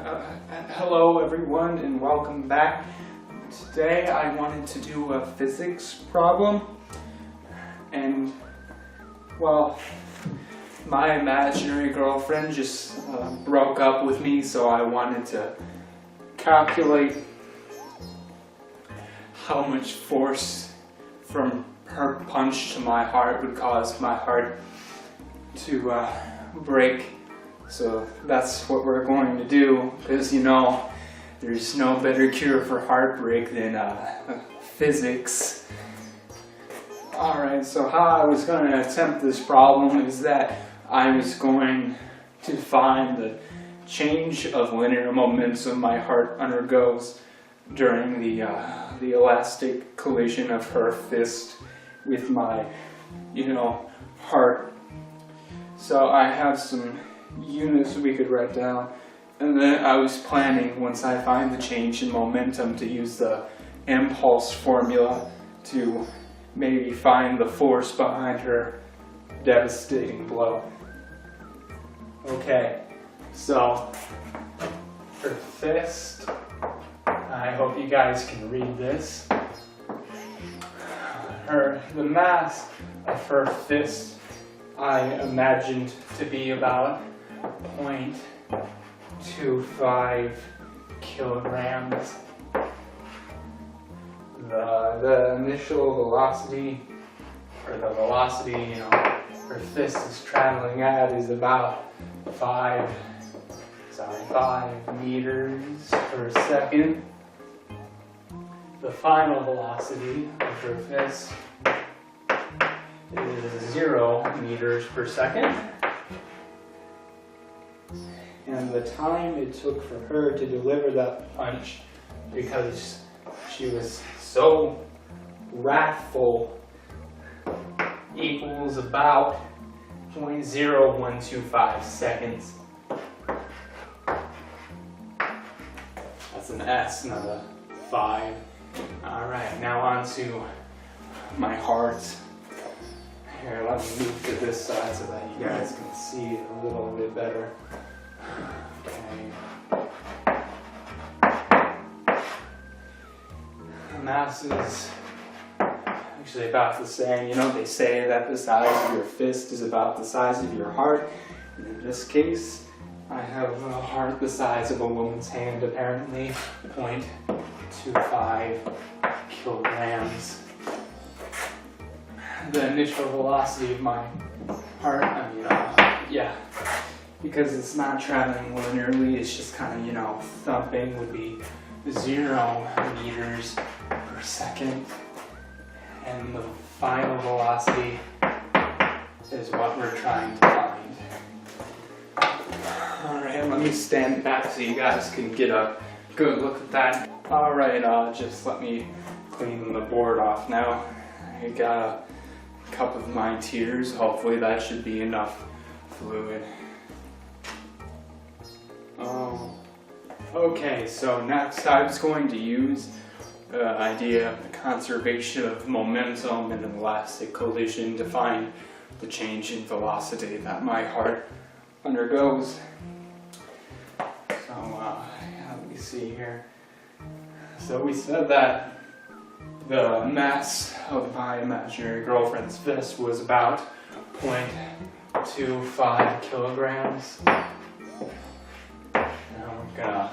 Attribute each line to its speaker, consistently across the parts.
Speaker 1: Hello everyone and welcome back. Today I wanted to do a physics problem, and well, my imaginary girlfriend just broke up with me, so I wanted to calculate how much force from her punch to my heart would cause my heart to break. So that's what we're going to do, because you know, there's no better cure for heartbreak than physics. Alright, so how I was going to attempt this problem is that I was going to find the change of linear momentum my heart undergoes during the elastic collision of her fist with my, heart. So I have some units we could write down, and then I was planning, once I find the change in momentum, to use the impulse formula to maybe find the force behind her devastating blow. Okay, so her fist, I hope you guys can read this. The mass of her fist I imagined to be about 0.25 kilograms. The initial velocity, or the velocity, her fist is traveling at, is about 5 meters per second. The final velocity of her fist is 0 meters per second. And the time it took for her to deliver that punch, because she was so wrathful, equals about 0.0125 seconds. That's an S, not a 5. Alright, now on to my heart. Here, let me move to this side so that you guys can see it a little bit better. Okay. The mass is actually about the same. They say that the size of your fist is about the size of your heart. And in this case, I have a heart the size of a woman's hand, apparently 0.25 kilograms. The initial velocity of my heart, because it's not traveling linearly, it's just kind of, thumping, would be 0 meters per second. And the final velocity is what we're trying to find. Alright, let me stand back so you guys can get a good look at that. Alright, just let me clean the board off now. I got a cup of my tears. Hopefully that should be enough fluid. Okay, so next I was going to use the idea of the conservation of momentum in an elastic collision to find the change in velocity that my heart undergoes. So let me see here. So we said that the mass of my imaginary girlfriend's fist was about 0.25 kilograms. Now we're gonna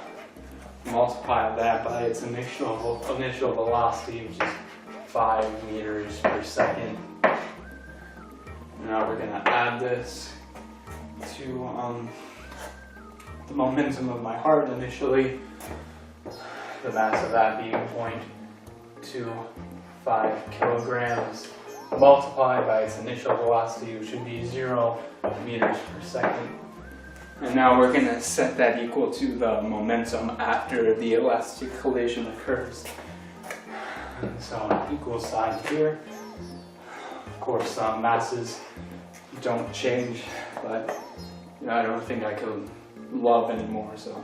Speaker 1: multiply that by its initial velocity, which is 5 meters per second. Now we're gonna add this to the momentum of my heart initially, the mass of that being 0.25 kilograms, multiplied by its initial velocity, which would be 0 meters per second. And now we're going to set that equal to the momentum after the elastic collision occurs. So equal sign here. Of course, masses don't change, but I don't think I could love anymore, so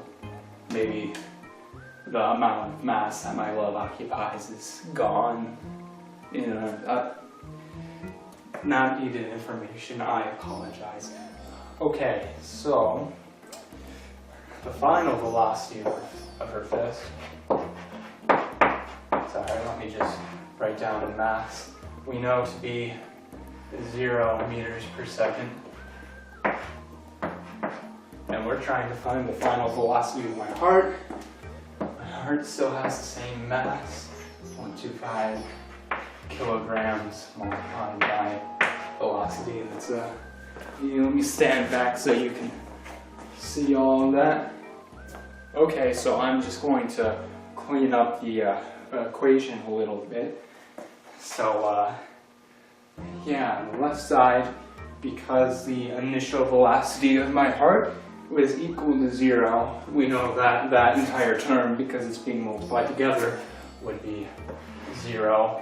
Speaker 1: maybe the amount of mass that my love occupies is gone. Not needed information, I apologize. Okay, so the final velocity of her fist. Sorry, let me just write down the mass. We know to be 0 meters per second. And we're trying to find the final velocity of my heart. My heart still has the same mass, 0.25 kilograms multiplied by velocity. That's let me stand back so you can see all of that. Okay, so I'm just going to clean up the equation a little bit. So yeah, on the left side, because the initial velocity of my heart was equal to 0, we know that that entire term, because it's being multiplied together, would be 0.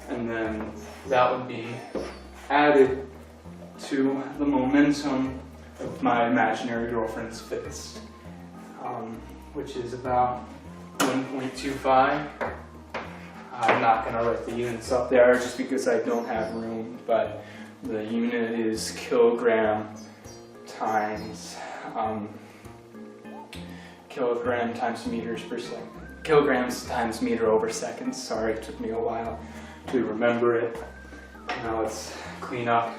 Speaker 1: And then that would be added to the momentum of my imaginary girlfriend's fist, which is about 1.25. I'm not going to write the units up there just because I don't have room, but the unit is kilogram times meters per second. Kilograms times meter over seconds. Sorry, it took me a while to remember it. Now let's clean up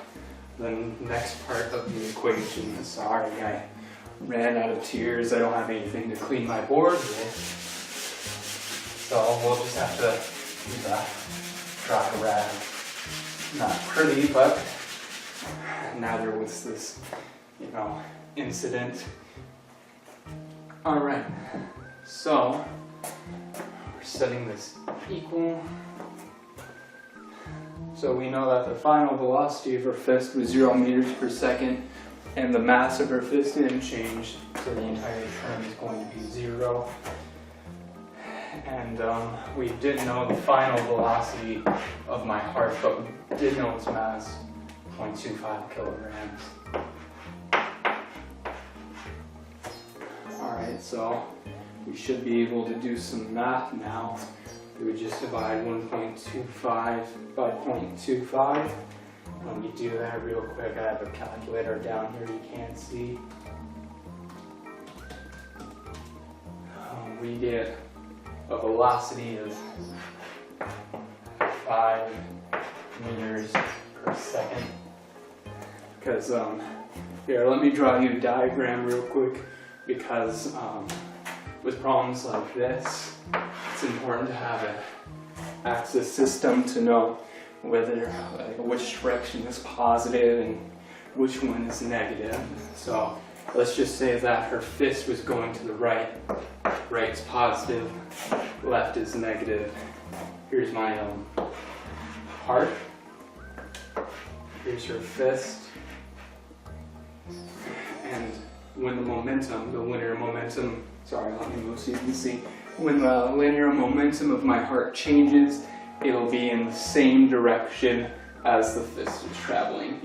Speaker 1: the next part of the equation. Sorry, I ran out of tears. I don't have anything to clean my board with. So we'll just have to use a dry rag. Not pretty, but neither was this, incident. Alright, so we're setting this equal. So we know that the final velocity of her fist was 0 meters per second, and the mass of her fist didn't change, so the entire term is going to be 0. And we didn't know the final velocity of my heart, but we did know its mass, 0.25 kilograms. Alright, so we should be able to do some math now. We would just divide 1.25 by 0.25. Let me do that real quick. I have a calculator down here you can't see. We get a velocity of 5 meters per second. Because, here, let me draw you a diagram real quick, because with problems like this, it's important to have an axis system to know whether, which direction is positive and which one is negative. So let's just say that her fist was going to the right. Right is positive, left is negative. Here's my heart. Here's her fist. And when the momentum, the linear momentum, sorry, let me move so you can see. When the linear momentum of my heart changes, it'll be in the same direction as the fist is traveling,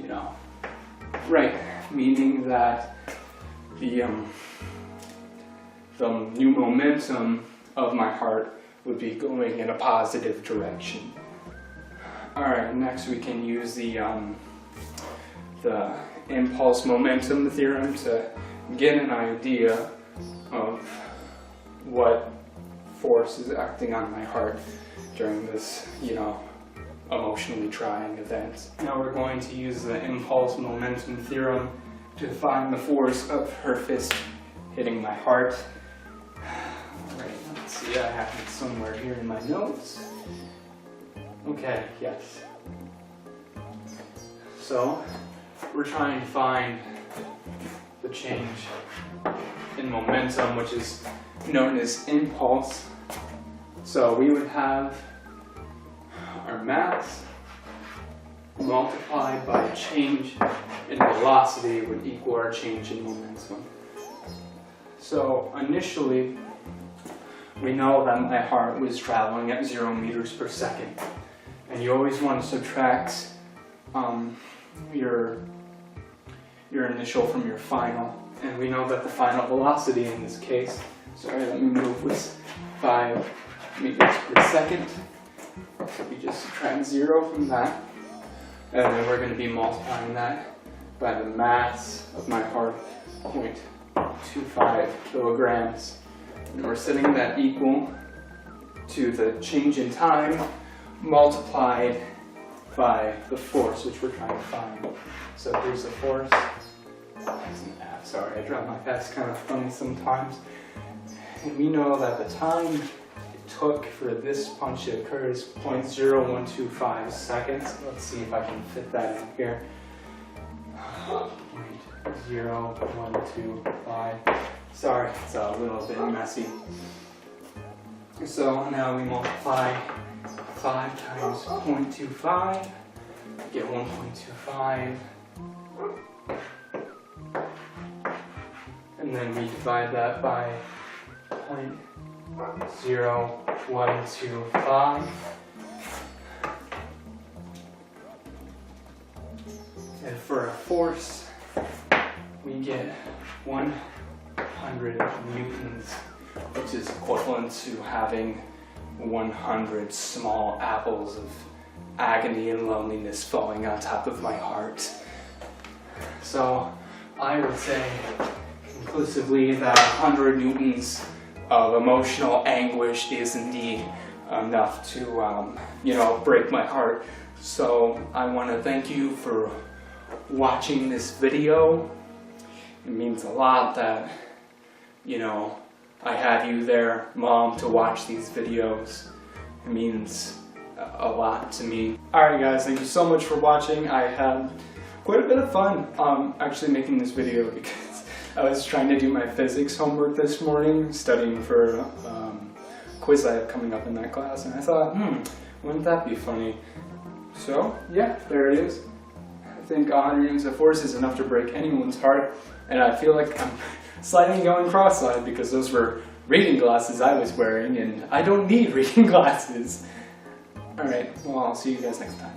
Speaker 1: Right, meaning that the new momentum of my heart would be going in a positive direction. Alright, next we can use the impulse momentum theorem to get an idea of what force is acting on my heart during this, emotionally trying event. Now we're going to use the impulse momentum theorem to find the force of her fist hitting my heart. Alright, let's see, I have it somewhere here in my notes. Okay, yes. So, we're trying to find the change in momentum, which is known as impulse. So we would have our mass multiplied by a change in velocity would equal our change in momentum. So initially, we know that my heart was traveling at 0 meters per second. And you always want to subtract your initial from your final. And we know that the final velocity in this case, sorry, let me move, was 5 meters per second. So we just subtract 0 from that. And then we're going to be multiplying that by the mass of my heart, 0.25 0.25 kilograms. And we're setting that equal to the change in time multiplied by the force, which we're trying to find. So here's the force. Sorry, I drop my pads kind of funny sometimes. And we know that the time it took for this punch to occur is 0.0125 seconds. Let's see if I can fit that in here. 0.0125. Sorry, it's a little bit messy. So now we multiply 5 times 0.25, get 1.25. And then we divide that by 0.0125. And for a force, we get 100 newtons, which is equivalent to having 100 small apples of agony and loneliness falling on top of my heart. So I would say conclusively that 100 newtons of emotional anguish is indeed enough to, break my heart. So I want to thank you for watching this video. It means a lot that, I have you there, Mom, to watch these videos. It means a lot to me. Alright guys, thank you so much for watching. I had quite a bit of fun actually making this video because I was trying to do my physics homework this morning, studying for a quiz I have coming up in that class, and I thought, wouldn't that be funny? So, yeah, there it is. I think 100 newtons of force is enough to break anyone's heart, and I feel like I'm slightly going cross-eyed because those were reading glasses I was wearing, and I don't need reading glasses. Alright, well, I'll see you guys next time.